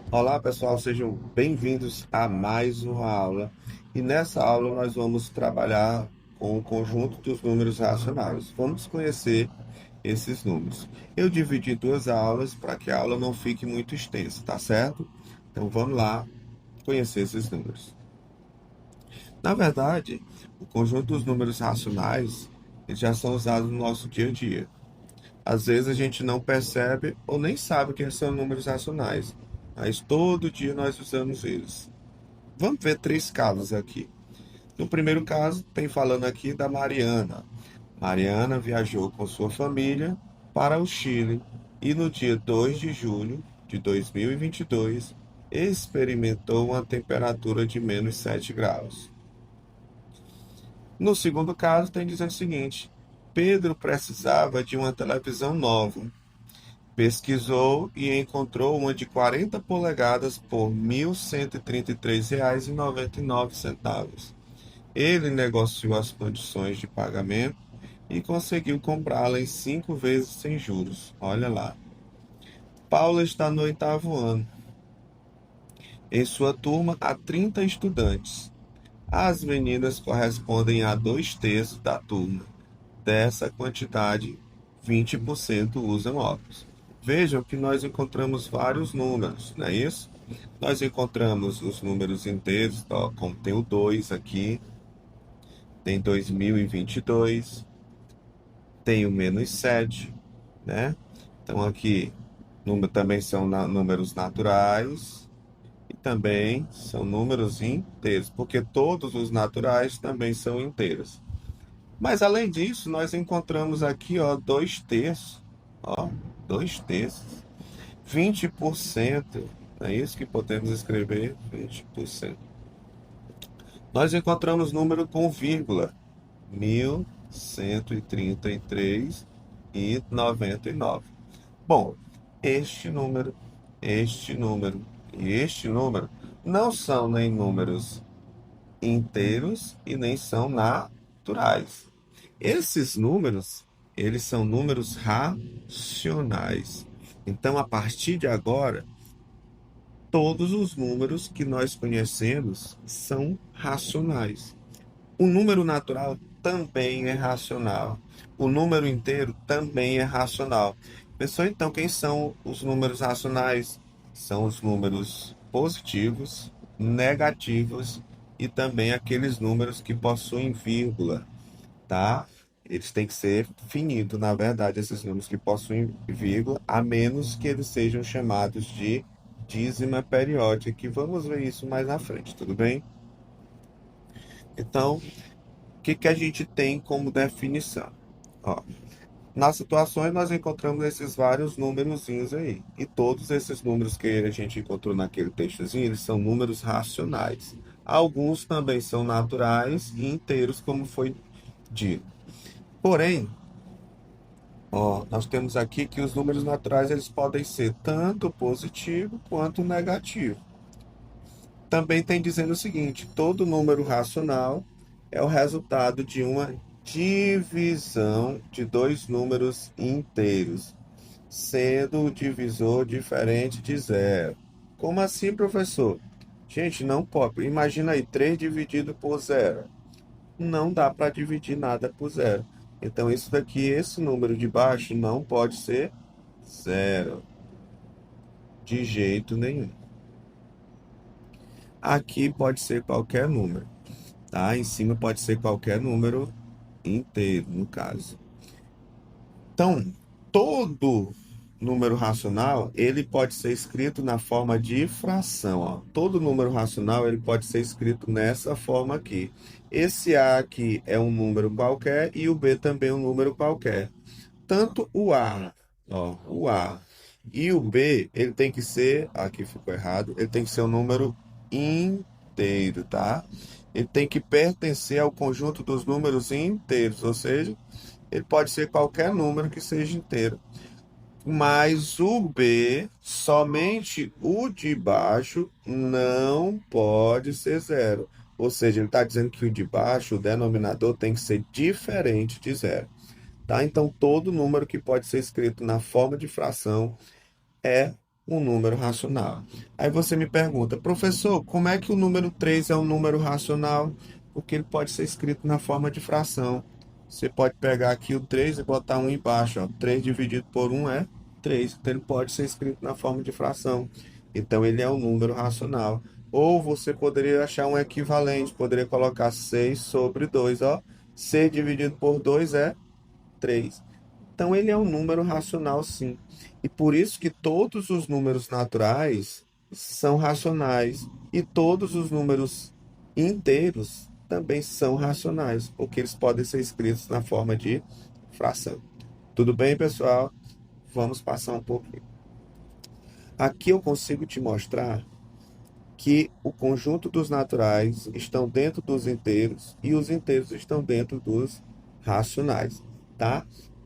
Olá pessoal, sejam bem-vindos a mais uma aula. E nessa aula nós vamos trabalhar com o conjunto dos números racionais. Vamos conhecer esses números. Eu dividi em duas aulas para que a aula não fique muito extensa, tá certo? Então vamos lá conhecer esses números. Na verdade, o conjunto dos números racionais eles já são usados no nosso dia a dia. Às vezes a gente não percebe ou nem sabe que são números racionais, mas todo dia nós usamos eles. Vamos ver três casos aqui. No primeiro caso, tem falando aqui da Mariana. Mariana viajou com sua família para o Chile e no dia 2 de julho de 2022 experimentou uma temperatura de -7 graus. No segundo caso, tem dizendo o seguinte: Pedro precisava de uma televisão nova. Pesquisou e encontrou uma de 40 polegadas por R$ 1.133,99. Ele negociou as condições de pagamento e conseguiu comprá-la em 5 vezes sem juros. Olha lá. Paula está no oitavo ano. Em sua turma há 30 estudantes. As meninas correspondem a 2/3 da turma. Dessa quantidade, 20% usam óculos. Vejam que nós encontramos vários números, não é isso? Nós encontramos os números inteiros, ó, como tem o 2 aqui, tem 2022, tem o -7, né? Então aqui também são números naturais e também são números inteiros, porque todos os naturais também são inteiros. Mas além disso, nós encontramos aqui, ó, 2/3, ó, 2/3, 20%, é isso que podemos escrever, 20%. Nós encontramos número com vírgula, 1.133,99. Bom, este número, este número e este número não são nem números inteiros e nem são naturais. Esses números, eles são números racionais. Então, a partir de agora, todos os números que nós conhecemos são racionais. O número natural também é racional. O número inteiro também é racional. Pessoal, então, quem são os números racionais? São os números positivos, negativos e também aqueles números que possuem vírgula, tá? Eles têm que ser finitos, na verdade, esses números que possuem vírgula, a menos que eles sejam chamados de dízima periódica, que vamos ver isso mais na frente, tudo bem? Então, o que que a gente tem como definição? Ó, nas situações nós encontramos esses vários númerozinhos aí. E todos esses números que a gente encontrou naquele textozinho, eles são números racionais. Alguns também são naturais e inteiros, como foi dito. Porém, ó, nós temos aqui que os números naturais eles podem ser tanto positivo quanto negativo. Também tem dizendo o seguinte: todo número racional é o resultado de uma divisão de dois números inteiros, sendo o divisor diferente de zero. Como assim, professor? Gente, não pode. Imagina aí, 3 dividido por zero. Não dá para dividir nada por zero. Então, isso daqui, esse número de baixo, não pode ser zero, de jeito nenhum. Aqui pode ser qualquer número, tá? Em cima pode ser qualquer número inteiro, no caso. Então, todo número racional, ele pode ser escrito na forma de fração, ó. Todo número racional, ele pode ser escrito nessa forma aqui. Esse A aqui é um número qualquer e o B também é um número qualquer. Tanto o A e o B, ele tem que ser, aqui ficou errado, ele tem que ser um número inteiro, tá? Ele tem que pertencer ao conjunto dos números inteiros, ou seja, ele pode ser qualquer número que seja inteiro. Mas o B, somente o de baixo, não pode ser zero. Ou seja, ele está dizendo que o de baixo, o denominador, tem que ser diferente de zero. Tá? Então, todo número que pode ser escrito na forma de fração é um número racional. Aí você me pergunta, professor, como é que o número 3 é um número racional? Porque ele pode ser escrito na forma de fração. Você pode pegar aqui o 3 e botar um embaixo. Ó. 3 dividido por um é 3. Então ele pode ser escrito na forma de fração. Então ele é um número racional. Ou você poderia achar um equivalente, poderia colocar 6 sobre 2. Ó. 6 dividido por 2 é 3. Então ele é um número racional, sim. E por isso que todos os números naturais são racionais e todos os números inteiros também são racionais, porque eles podem ser escritos na forma de fração. Tudo bem, pessoal? Vamos passar um pouquinho. Aqui eu consigo te mostrar que o conjunto dos naturais estão dentro dos inteiros e os inteiros estão dentro dos racionais, tá?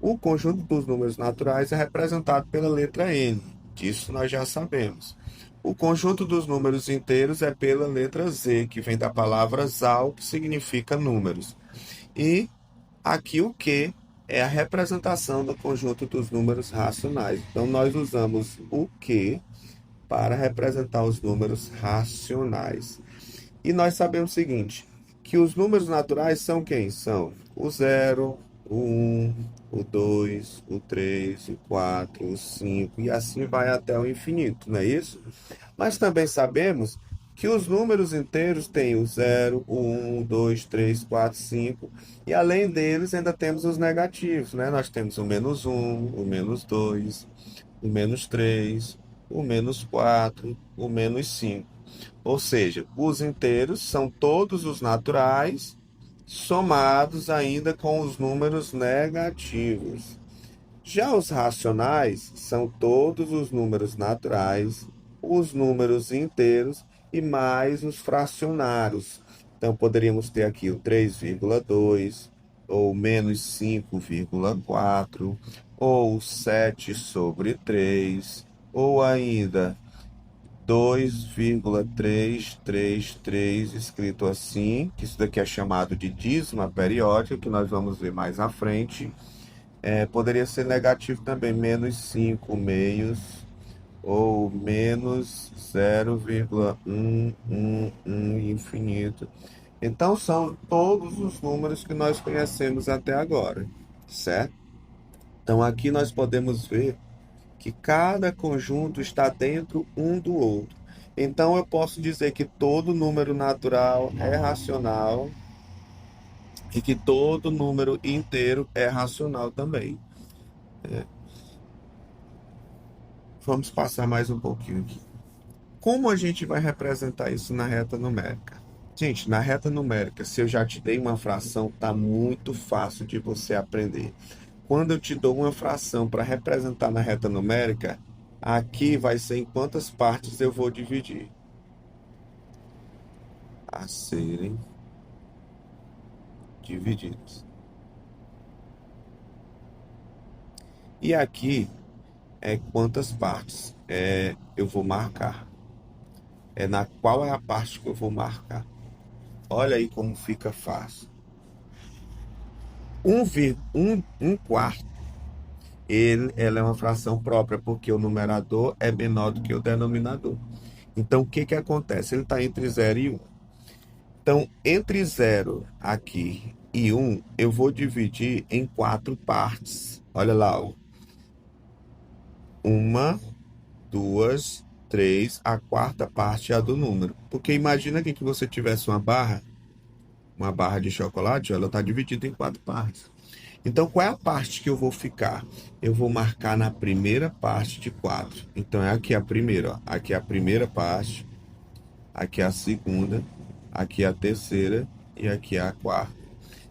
O conjunto dos números naturais é representado pela letra N, disso nós já sabemos. O conjunto dos números inteiros é pela letra Z, que vem da palavra zal, que significa números. E aqui o Q é a representação do conjunto dos números racionais. Então nós usamos o Q para representar os números racionais. E nós sabemos o seguinte, que os números naturais são quem? São o 0, o 1, o 2, o 3, o 4, o 5 e assim vai até o infinito, não é isso? Mas também sabemos que os números inteiros têm o 0, o 1, o 2, 3, 4, 5 e além deles ainda temos os negativos, né? Nós temos o menos 1, o menos 2, o menos 3, o menos 4, o menos 5. Ou seja, os inteiros são todos os naturais somados ainda com os números negativos. Já os racionais são todos os números naturais, os números inteiros e mais os fracionários. Então poderíamos ter aqui o 3,2 ou menos 5,4 ou 7 sobre 3 ou ainda 2,333 escrito assim, que isso daqui é chamado de dízima periódica, que nós vamos ver mais à frente. Poderia ser negativo também, menos 5 meios, ou menos 0,111 infinito. Então, são todos os números que nós conhecemos até agora, certo? Então, aqui nós podemos ver que cada conjunto está dentro um do outro. Então, eu posso dizer que todo número natural é racional e que todo número inteiro é racional também. Vamos passar mais um pouquinho aqui. Como a gente vai representar isso na reta numérica? Gente, na reta numérica, se eu já te dei uma fração, tá muito fácil de você aprender. Quando eu te dou uma fração para representar na reta numérica, aqui vai ser em quantas partes eu vou dividir. A serem divididas. E aqui é quantas partes eu vou marcar. Na qual é a parte que eu vou marcar. Olha aí como fica fácil. Um quarto, ela é uma fração própria, porque o numerador é menor do que o denominador. Então, o que acontece? Ele está entre 0 e 1. Então, entre 0 aqui e 1, eu vou dividir em 4 partes. Olha lá, ó. 1, 2, 3, a quarta parte é a do número. Porque imagina que você tivesse uma barra de chocolate, ela está dividida em 4 partes. Então, qual é a parte que eu vou ficar? Eu vou marcar na primeira parte de 4. Então, é aqui a primeira, ó. Aqui é a primeira parte, aqui é a segunda, aqui é a terceira e aqui é a quarta.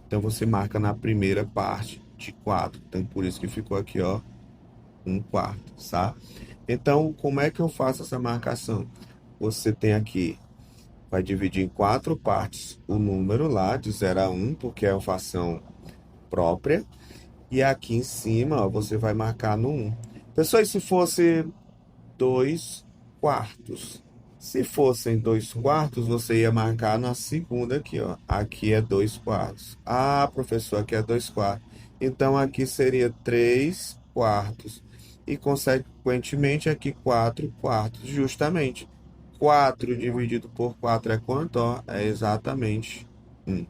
Então, você marca na primeira parte de 4. Então, por isso que ficou aqui, ó, 1/4, tá? Então, como é que eu faço essa marcação? Você tem aqui, vai dividir em 4 partes o número lá, de 0 a 1, porque é uma fração própria. E aqui em cima, ó, você vai marcar no 1. Pessoal, e se fosse 2/4? Se fossem 2/4, você ia marcar na segunda aqui, ó. Aqui é 2/4. Ah, professor, aqui é 2/4. Então, aqui seria 3/4. e, consequentemente, aqui 4 quartos, justamente. 4 dividido por 4 é quanto? Ó, é exatamente 1,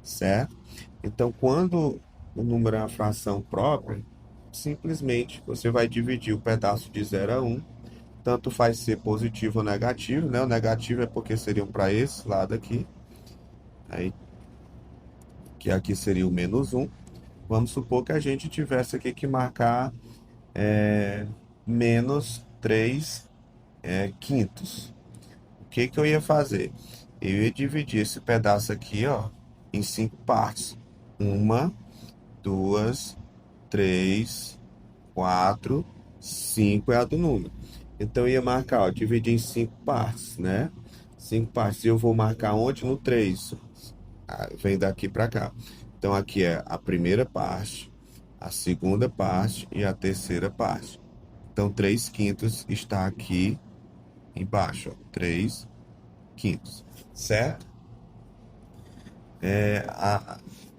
certo? Então, quando o número é uma fração própria, simplesmente você vai dividir o pedaço de 0 a 1, tanto faz ser positivo ou negativo, né? O negativo é porque seriam para esse lado aqui, aí, que aqui seria o menos 1. Vamos supor que a gente tivesse aqui que marcar menos 3 quintos. O que que eu ia fazer? Eu ia dividir esse pedaço aqui, ó, em 5 partes. Uma, duas, três, 4, 5 é a do número. Então eu ia marcar, ó, dividir em 5 partes, né? 5 partes. E eu vou marcar onde? No 3. Vem daqui para cá. Então aqui é a primeira parte, a segunda parte e a terceira parte. Então 3 quintos está aqui embaixo, ó, 3 quintos, certo?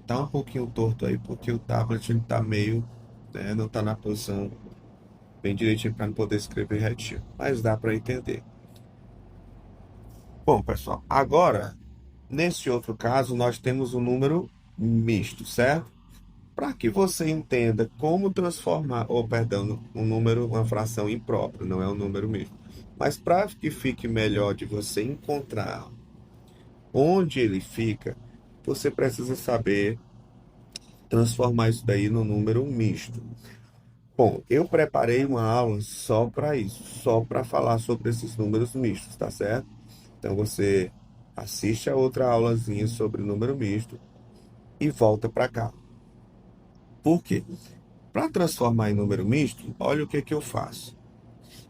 Tá um pouquinho torto aí porque o tablet ele tá meio, né, não tá na posição bem direitinho para não poder escrever retinho, mas dá para entender. Bom, pessoal, agora, nesse outro caso, nós temos um número misto, certo? Para que você entenda como transformar, ou perdão, um número, uma fração imprópria, não é um número misto. Mas para que fique melhor de você encontrar onde ele fica, você precisa saber transformar isso daí no número misto. Bom, eu preparei uma aula só para isso, só para falar sobre esses números mistos, tá certo? Então você assiste a outra aulazinha sobre número misto e volta para cá. Por quê? Para transformar em número misto, olha o que que eu faço.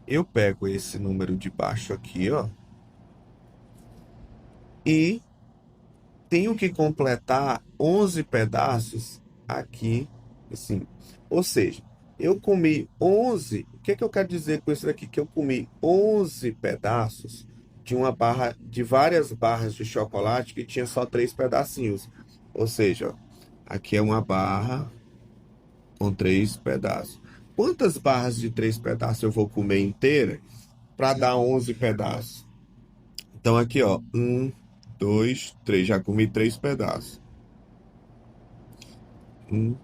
Eu pego esse número de baixo aqui, ó, e tenho que completar 11 pedaços aqui, assim. Ou seja, eu comi 11. O que é que eu quero dizer com isso daqui? Que eu comi 11 pedaços de uma barra, de várias barras de chocolate que tinha só 3 pedacinhos. Ou seja, ó, aqui é uma barra com 3 pedaços. Quantas barras de 3 pedaços eu vou comer inteira para dar 11 pedaços? Então aqui, ó, 1, 2, 3. Já comi 3 pedaços. Hum,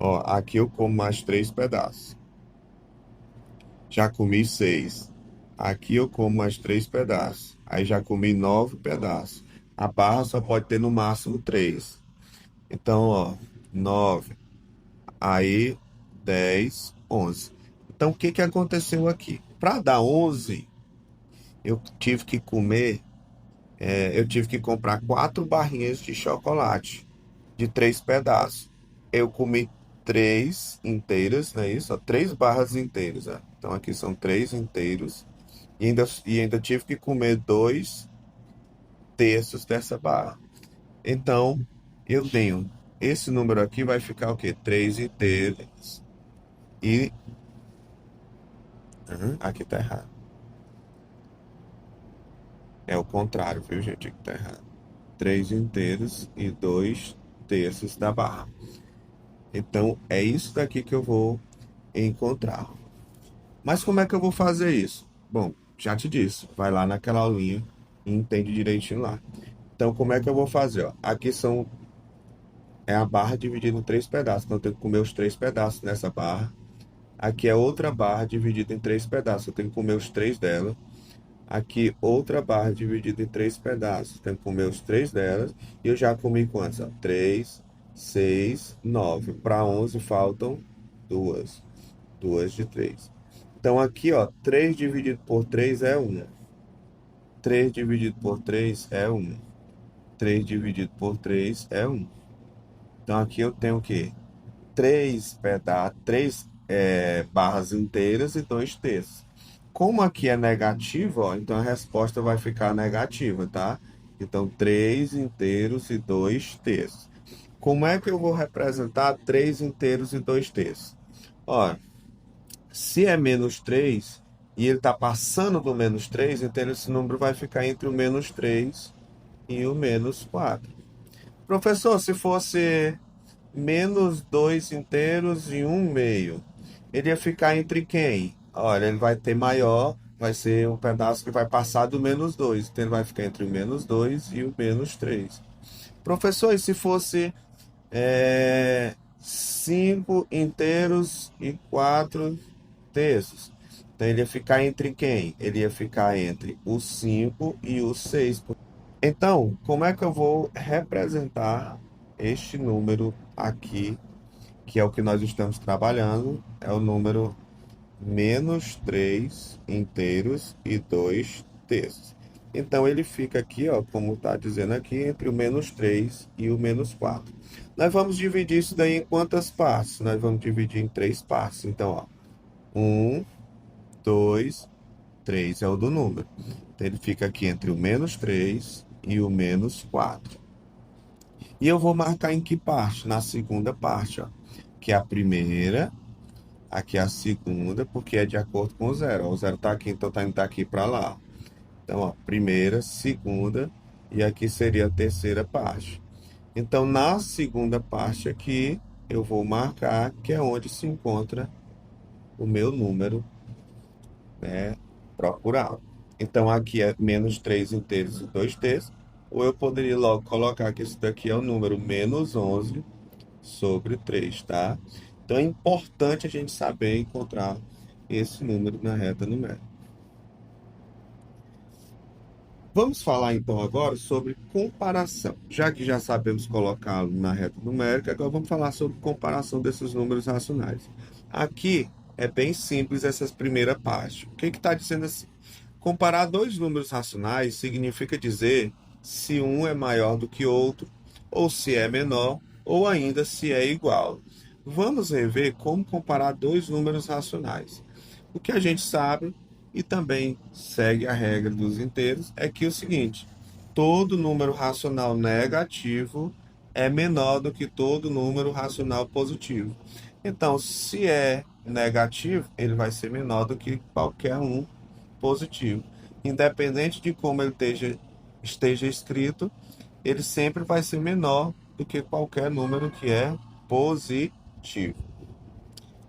Ó, aqui eu como mais 3 pedaços. Já comi 6. Aqui eu como mais 3 pedaços. Aí já comi 9 pedaços. A barra só pode ter no máximo 3. Então, ó, 9. Aí 10, 11. Então, o que que aconteceu aqui? Para dar 11, eu tive que comer, eu tive que comprar 4 barrinhas de chocolate de 3 pedaços. Eu comi 3 inteiras, não é isso? Ó, 3 barras inteiras. Ó. Então aqui são 3 inteiros. E ainda tive que comer 2 terços dessa barra. Então eu tenho. Esse número aqui vai ficar o quê? 3 inteiros. E. Aqui tá errado. É o contrário, viu, gente? Aqui tá errado. 3 inteiros e 2 terços da barra. Então é isso daqui que eu vou encontrar. Mas como é que eu vou fazer isso? Bom, já te disse, vai lá naquela aulinha e entende direitinho lá. Então, como é que eu vou fazer? Ó? Aqui é a barra dividida em 3 pedaços, então eu tenho que comer os 3 pedaços nessa barra. Aqui é outra barra dividida em 3 pedaços, eu tenho que comer os 3 dela. Aqui outra barra dividida em 3 pedaços, eu tenho que comer os 3 delas. E eu já comi quantas? 3, 6, 9. Para 11 faltam 2. 2 de 3. Então aqui, ó, 3 dividido por 3 é 1. 3 dividido por 3 é 1. 3 dividido por 3 é 1. Então aqui eu tenho o quê? 3 barras inteiras e 2 terços. Como aqui é negativo, ó, então a resposta vai ficar negativa, tá? Então 3 inteiros e 2 terços. Como é que eu vou representar 3 inteiros e 2 terços? Ó, se é menos 3 e ele está passando do menos 3, então esse número vai ficar entre o menos 3 e o menos 4. Professor, se fosse menos 2 inteiros e 1 meio, Ele ia ficar entre quem? Olha, ele vai ter maior, vai ser um pedaço que vai passar do menos 2. Então ele vai ficar entre o menos 2 e o menos 3. Professor, e se fosse 5 inteiros e 4 terços? Então ele ia ficar entre quem? Ele ia ficar entre o 5 e o 6. Então, como é que eu vou representar este número aqui, que é o que nós estamos trabalhando? É o número menos 3 inteiros e 2 terços. Então ele fica aqui, ó, como está dizendo aqui, entre o menos 3 e o menos 4. Nós vamos dividir isso daí em quantas partes? Nós vamos dividir em três partes. Então, ó, 1, 2, 3 é o do número. Então ele fica aqui entre o menos 3 e o menos 4. E eu vou marcar em que parte? Na segunda parte, ó, que é a primeira. Aqui é a segunda, porque é de acordo com o zero. O zero está aqui, então está indo daqui para lá. Então, ó, primeira, segunda, e aqui seria a terceira parte. Então, na segunda parte aqui, eu vou marcar que é onde se encontra o meu número, né, procurado. Então, aqui é menos 3 inteiros e 2 terços. Ou eu poderia logo colocar que isso daqui é o número menos 11 sobre 3, tá? Então é importante a gente saber encontrar esse número na reta numérica. Vamos falar então agora sobre comparação. Já que já sabemos colocá-lo na reta numérica, agora vamos falar sobre comparação desses números racionais. Aqui é bem simples essa primeira parte. O que está dizendo assim? Comparar dois números racionais significa dizer se um é maior do que outro, ou se é menor, ou ainda se é igual. Vamos rever como comparar dois números racionais. O que a gente sabe e também segue a regra dos inteiros é que é o seguinte: todo número racional negativo é menor do que todo número racional positivo. Então, se é negativo, ele vai ser menor do que qualquer um positivo. Independente de como ele esteja escrito, ele sempre vai ser menor do que qualquer número que é positivo.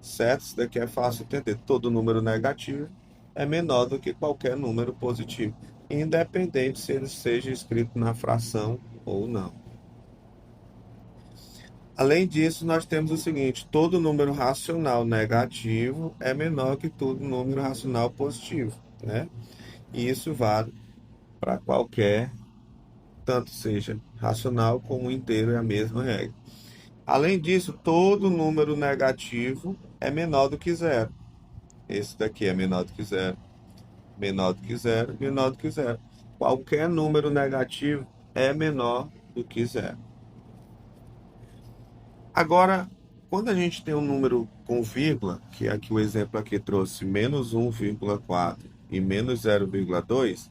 Certo? Isso daqui é fácil entender. Todo número negativo é menor do que qualquer número positivo, independente se ele seja escrito na fração ou não. Além disso, nós temos o seguinte: todo número racional negativo é menor que todo número racional positivo, né? E isso vale para qualquer, tanto seja racional como inteiro, é a mesma regra. Além disso, todo número negativo é menor do que zero. Esse daqui é menor do que zero, menor do que zero, menor do que zero. Qualquer número negativo é menor do que zero. Agora, quando a gente tem um número com vírgula, que é aqui o exemplo aqui trouxe menos 1,4 e menos 0,2,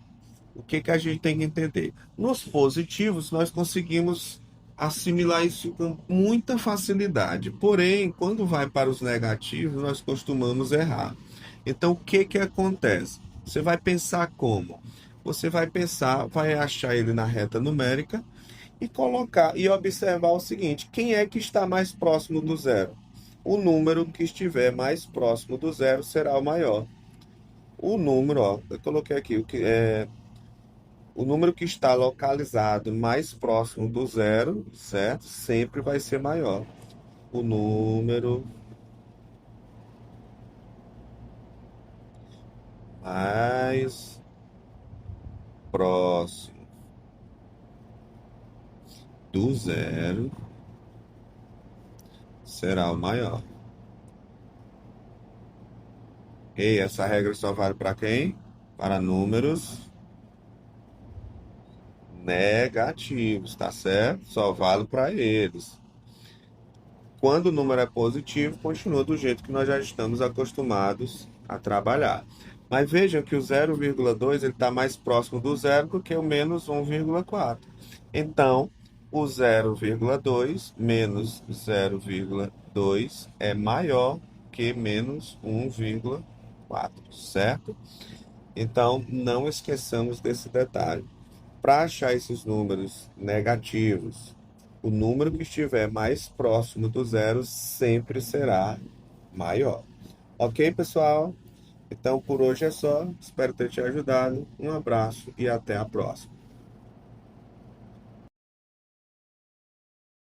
o que que a gente tem que entender? Nos positivos, nós conseguimos assimilar isso com muita facilidade. Porém, quando vai para os negativos, nós costumamos errar. Então, o que que acontece? Você vai pensar como? Você vai pensar, vai achar ele na reta numérica e colocar e observar o seguinte: quem é que está mais próximo do zero? O número que estiver mais próximo do zero será o maior. O número, ó, eu coloquei aqui o número que está localizado mais próximo do zero, certo? Sempre vai ser maior. O número mais próximo do zero será o maior. E essa regra só vale para quem? Para números negativos, tá certo? Só vale para eles. Quando o número é positivo, continua do jeito que nós já estamos acostumados a trabalhar. Mas vejam que o 0,2 ele está mais próximo do zero do que o menos 1,4. Então, o 0,2 menos 0,2 é maior que menos 1,4, certo? Então, não esqueçamos desse detalhe. Para achar esses números negativos, o número que estiver mais próximo do zero sempre será maior. Ok, pessoal? Então, por hoje é só. Espero ter te ajudado. Um abraço e até a próxima.